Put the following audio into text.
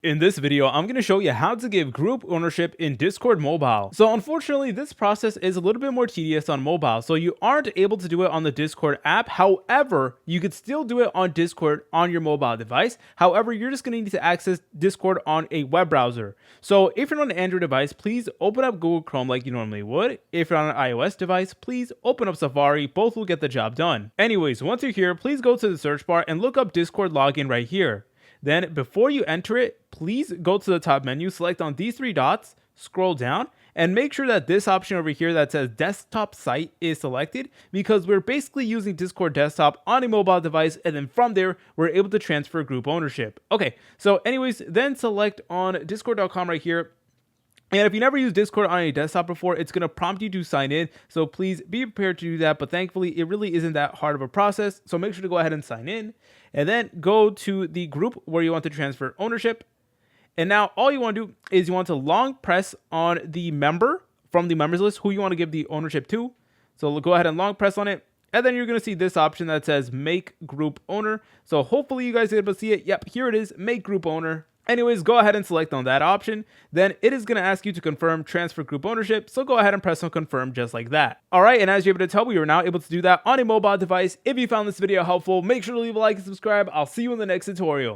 In this video, I'm going to show you how to give group ownership in Discord mobile. So unfortunately, this process is a little bit more tedious on mobile, so you aren't able to do it on the Discord app. However, you could still do it on Discord on your mobile device. However, you're just going to need to access Discord on a web browser. So if you're on an Android device, please open up Google Chrome like you normally would. If you're on an iOS device, please open up Safari. Both will get the job done. Anyways, once you're here, please go to the search bar and look up Discord login right here. Then before you enter it, please go to the top menu, select on these three dots, scroll down, and make sure that this option over here that says desktop site is selected, because we're basically using Discord desktop on a mobile device, and then from there, we're able to transfer group ownership. Okay, so anyways, then select on discord.com right here. And if you never used Discord on a desktop before, it's going to prompt you to sign in. So please be prepared to do that. But thankfully, it really isn't that hard of a process. So make sure to go ahead and sign in. And then go to the group where you want to transfer ownership. And now all you want to do is you want to long press on the member from the members list who you want to give the ownership to. So go ahead and long press on it. And then you're going to see this option that says make group owner. So hopefully you guys are able to see it. Yep, here it is, make group owner. Anyways, go ahead and select on that option. Then it is going to ask you to confirm transfer group ownership. So go ahead and press on confirm just like that. All right. And as you're able to tell, we are now able to do that on a mobile device. If you found this video helpful, make sure to leave a like and subscribe. I'll see you in the next tutorial.